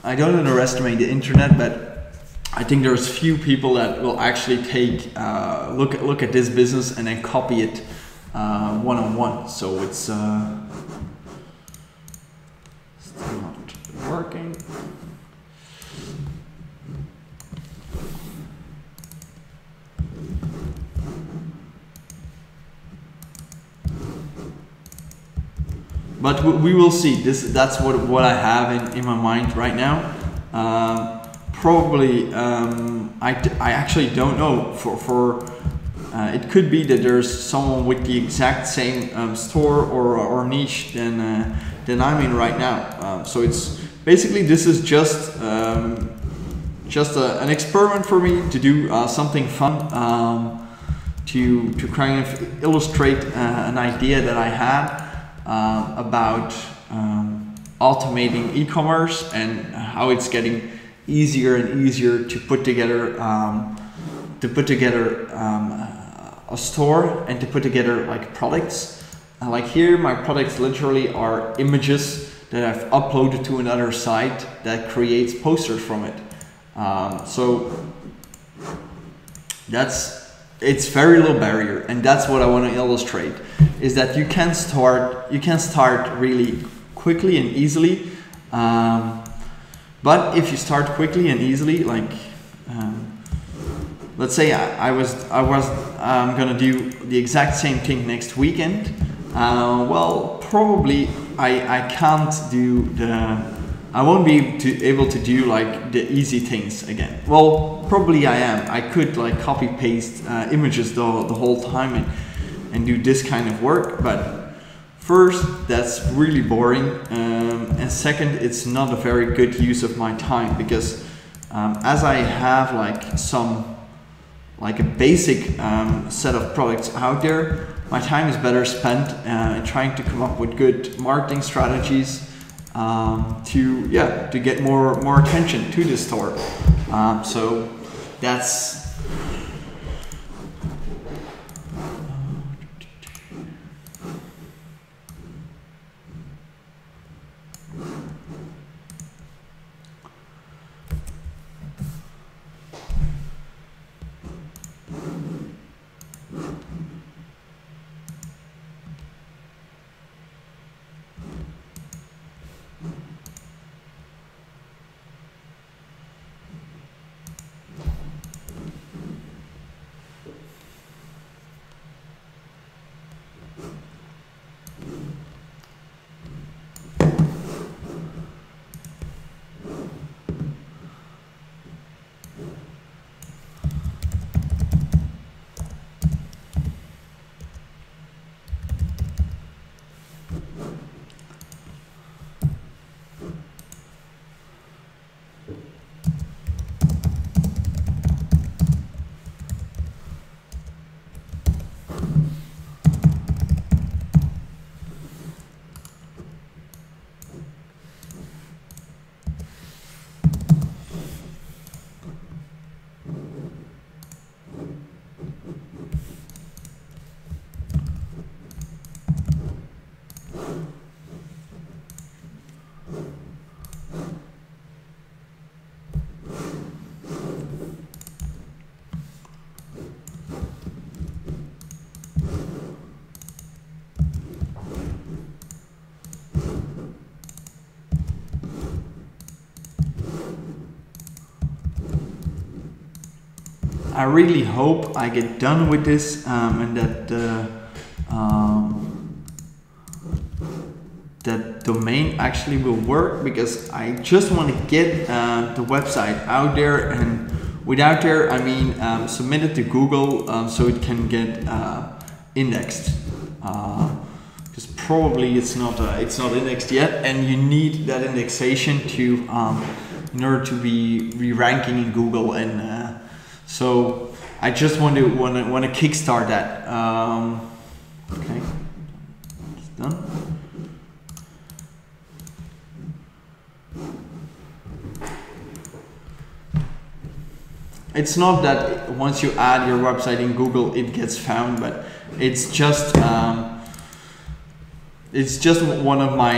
underestimate the internet, but I think there's few people that will actually take look at this business and then copy it one-on-one. So it's still not working. But we will see. That's what I have in my mind right now. Probably I actually don't know. It could be that there's someone with the exact same store or niche than I'm in right now. So it's basically, this is just just an experiment for me to do something fun, to kind of illustrate an idea that I had about automating e-commerce and how it's getting easier and easier to put together a store and to put together like products. Like here, my products literally are images that I've uploaded to another site that creates posters from it. So it's very low barrier, and that's what I want to illustrate, is that you can start really quickly and easily. But if you start quickly and easily, like let's say I'm gonna do the exact same thing next weekend. Well, probably I can't do I won't be able to do like the easy things again. Well, probably I am. I could like copy paste images the whole time and do this kind of work, but first, that's really boring, and second, it's not a very good use of my time, because as I have like a basic set of products out there, my time is better spent trying to come up with good marketing strategies to get more attention to the store. So that's I really hope I get done with this and that that domain actually will work, because I just want to get the website out there, and without there I mean submit it to Google so it can get indexed, because probably it's not indexed yet, and you need that indexation to in order to be ranking in Google, and so I just want to kickstart that. Okay, it's done. It's not that once you add your website in Google it gets found, but it's just one of my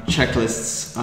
checklists.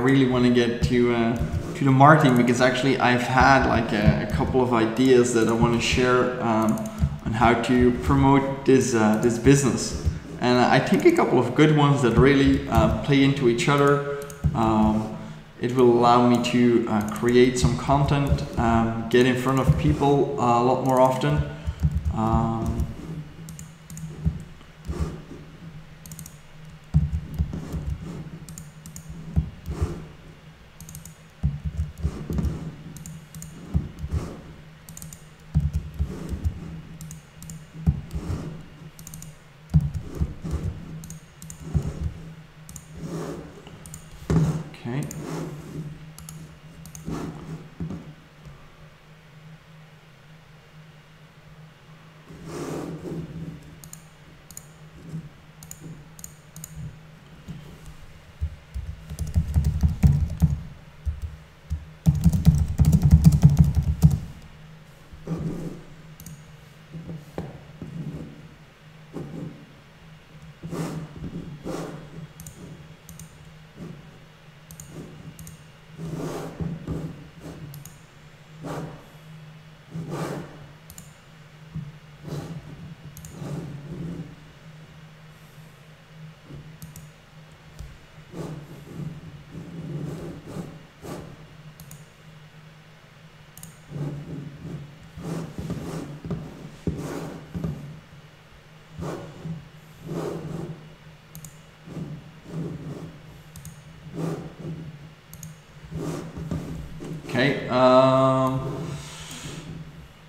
really want to get to the marketing, because actually I've had like a couple of ideas that I want to share on how to promote this business, and I think a couple of good ones that really play into each other. It will allow me to create some content, get in front of people a lot more often. Okay. Okay,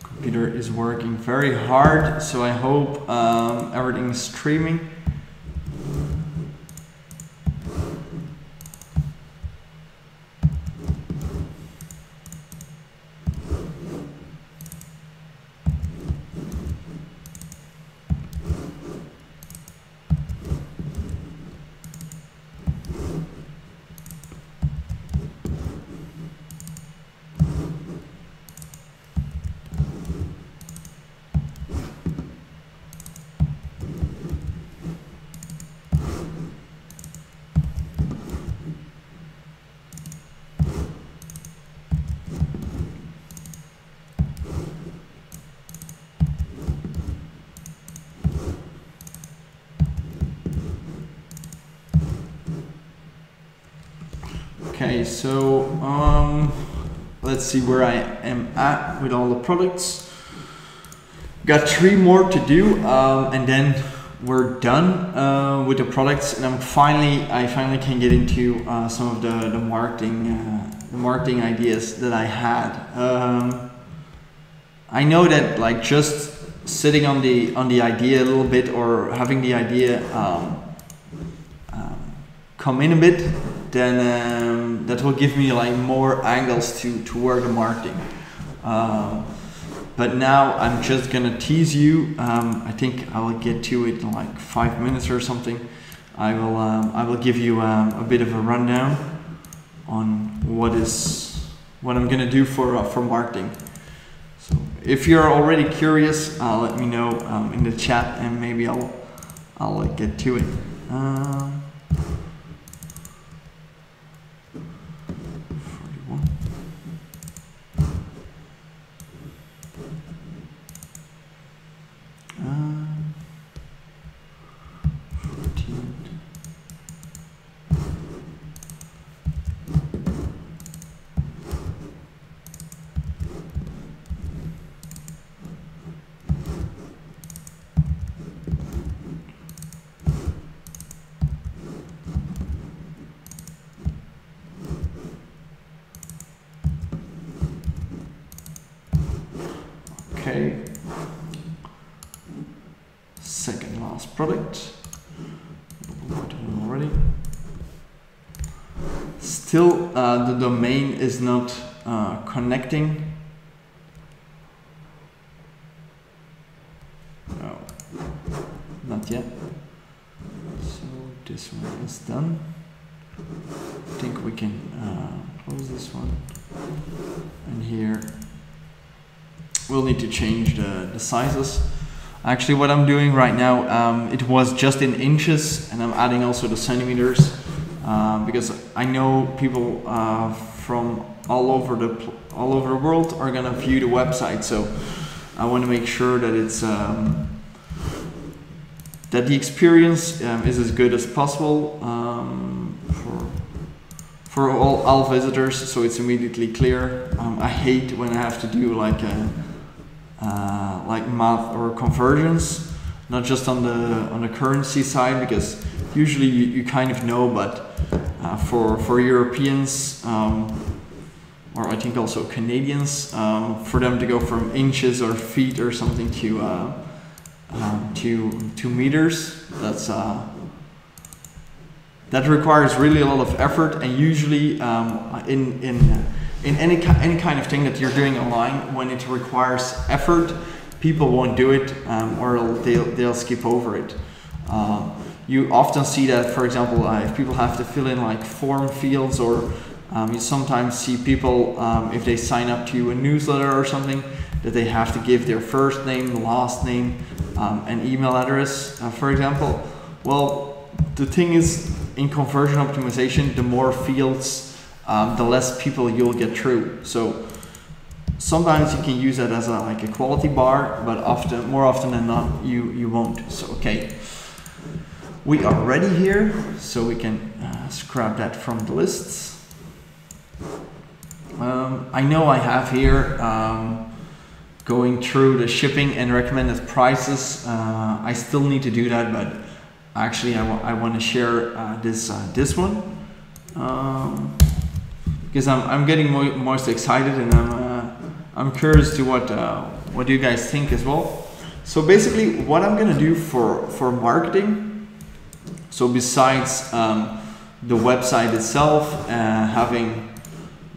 computer is working very hard, so I hope everything is streaming. Okay, so let's see where I am at with all the products. Got 3 more to do, and then we're done with the products, and I finally can get into some of the marketing ideas that I had. I know that like just sitting on the idea a little bit, or having the idea come in a bit, then that will give me like more angles to work the marketing. But now I'm just gonna tease you. I think I will get to it in like 5 minutes or something. I will give you a bit of a rundown on what I'm gonna do for marketing. So if you're already curious, let me know in the chat, and maybe I'll get to it. Okay, second last product. Already. Still, the domain is not connecting. No, not yet. So this one is done. I think we can close this one, and here we'll need to change the sizes. Actually, what I'm doing right now, it was just in inches, and I'm adding also the centimeters. because I know people from all over the world are gonna view the website. So I want to make sure that it's that the experience is as good as possible for all visitors, so it's immediately clear. I hate when I have to do like math or conversions, not just on the currency side, because usually you kind of know, but for Europeans, or I think also Canadians, for them to go from inches or feet or something to meters, that requires really a lot of effort. And usually in any kind of thing that you're doing online, when it requires effort, people won't do it, or they'll skip over it. You often see that, for example, if people have to fill in like form fields, or you sometimes see people, if they sign up to a newsletter or something, that they have to give their first name, last name, and email address, for example. Well, the thing is, in conversion optimization, the more fields, the less people you'll get through. So sometimes you can use that as like a quality bar, but more often than not, you won't. So okay, we are ready here, so we can scrap that from the lists. I know I have here going through the shipping and recommended prices. I still need to do that, but actually I want to share this one, because I'm getting most excited, and I'm curious to what you guys think as well. So basically, what I'm gonna do for marketing, so besides the website itself, having,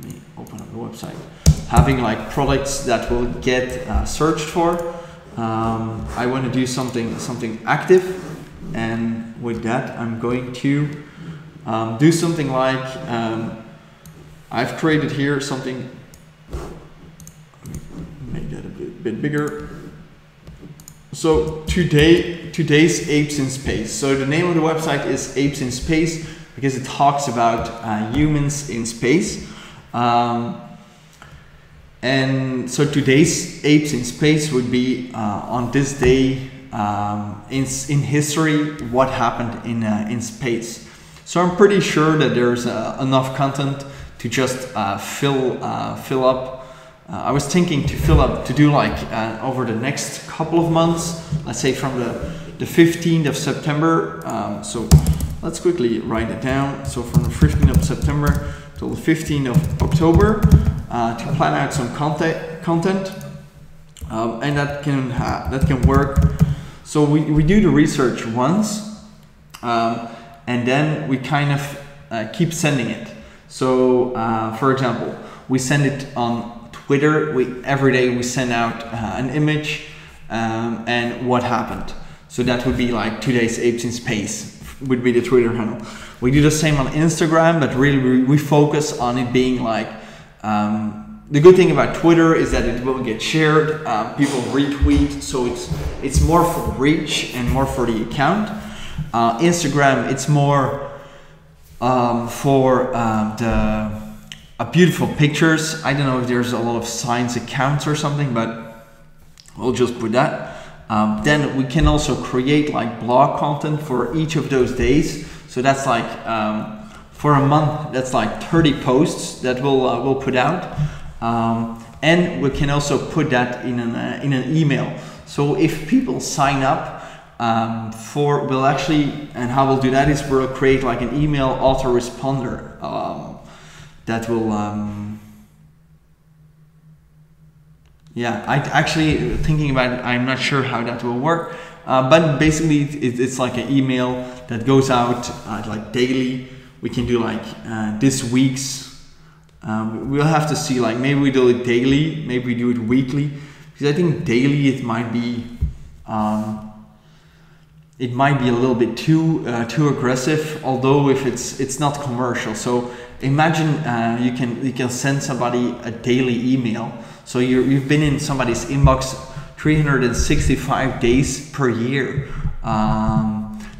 let me open up the website, having like products that will get searched for, I want to do something active. And with that, I'm going to do something like, I've created here something, make that a bit bigger. So today's Apes in Space. So the name of the website is Apes in Space because it talks about humans in space. And so today's Apes in Space would be on this day in history, what happened in space. So I'm pretty sure that there's enough content to just fill up. I was thinking to do like over the next couple of months, let's say from the 15th of September. So let's quickly write it down. So from the 15th of September till the 15th of October, to plan out some content, and that can work. So we do the research once, and then we kind of keep sending it. So for example, we send it on Twitter. Every day we send out an image and what happened. So that would be like today's Apes in Space would be the Twitter handle. We do the same on Instagram, but really we focus on it being like, the good thing about Twitter is that it will get shared, people retweet, so it's more for reach and more for the account. Instagram, it's more for beautiful pictures. I don't know if there's a lot of science accounts or something, but we'll just put that. Then we can also create like blog content for each of those days. So that's like for a month, that's like 30 posts that we'll put out. And we can also put that in an email. So if people sign up we'll actually, and how we'll do that is we'll create like an email autoresponder that will, I actually thinking about it, I'm not sure how that will work, but basically it's like an email that goes out like daily. We can do like this week's. We'll have to see, like maybe we do it daily, maybe we do it weekly, because I think daily it might be a little bit too aggressive. Although if it's not commercial, so imagine you can send somebody a daily email. So you've been in somebody's inbox 365 days per year.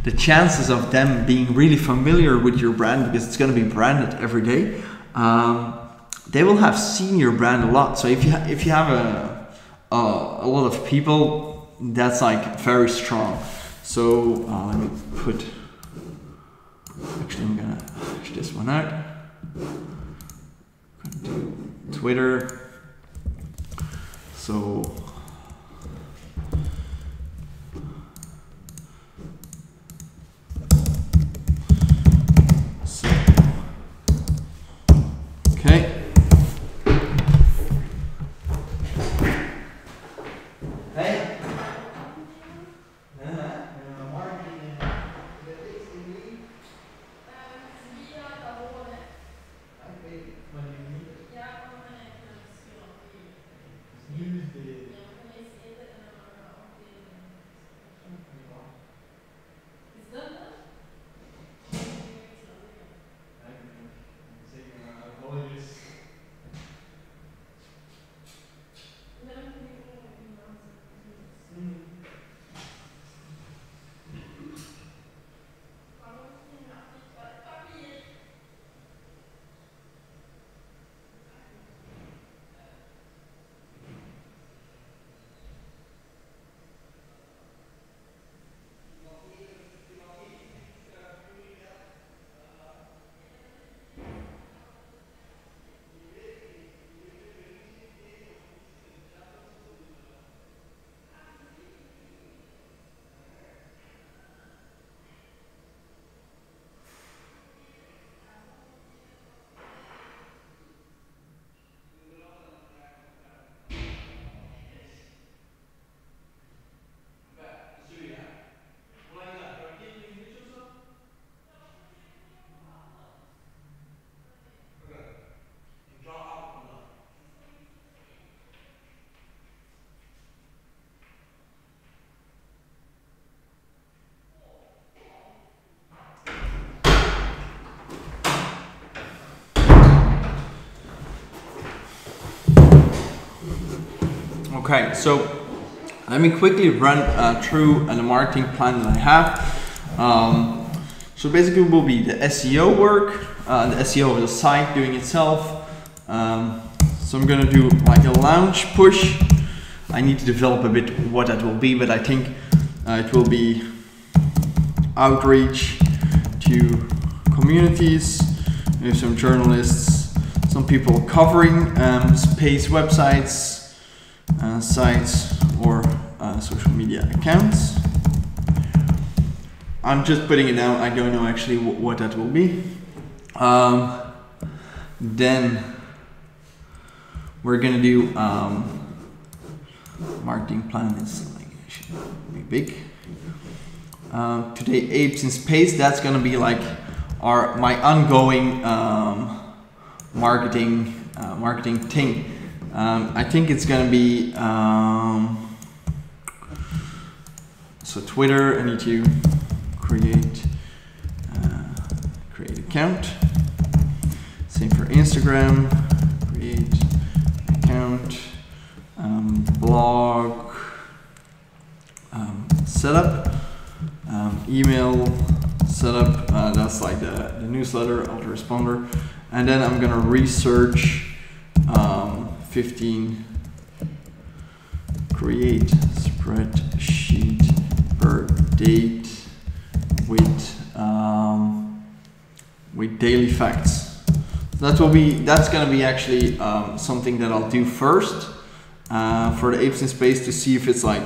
the chances of them being really familiar with your brand, because it's going to be branded every day, they will have seen your brand a lot. So if you have a lot of people, that's like very strong. So let me put, actually I'm gonna push this one out. Twitter. So okay. Hey. Okay, so let me quickly run through the marketing plan that I have. So basically it will be the SEO work, the SEO of the site doing itself. So I'm gonna do like a launch push. I need to develop a bit what that will be, but I think it will be outreach to communities, maybe some journalists, some people covering space websites, sites, or social media accounts. I'm just putting it down. I don't know actually what that will be. Then we're gonna do marketing plan is like should be big. Today apes in space. That's gonna be like my ongoing marketing thing. I think it's gonna be so Twitter. I need to create account. Same for Instagram. Create account. Blog setup. Email setup. That's like the newsletter, autoresponder, and then I'm gonna research 15 create spreadsheet per date with daily facts. That's gonna be actually something that I'll do first for the apes in space to see if it's like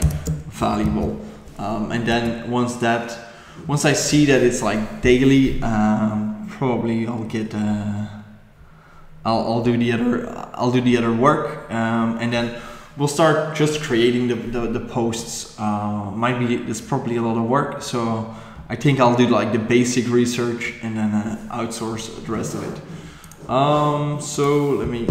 valuable, and then once I see that it's like daily, probably I'll get I'll do the other work, and then we'll start just creating the posts. It's probably a lot of work, so I think I'll do like the basic research and then outsource the rest of it. So let me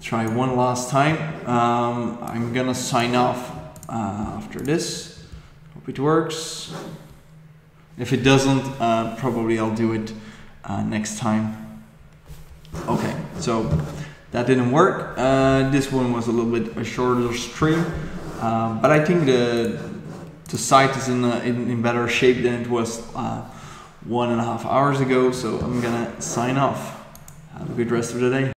try one last time. I'm gonna sign off after this. Hope it works. If it doesn't, probably I'll do it next time. Okay, so that didn't work. This one was a little bit a shorter stream. But I think the site is in better shape than it was 1.5 hours ago, so I'm gonna sign off. Have a good rest of the day.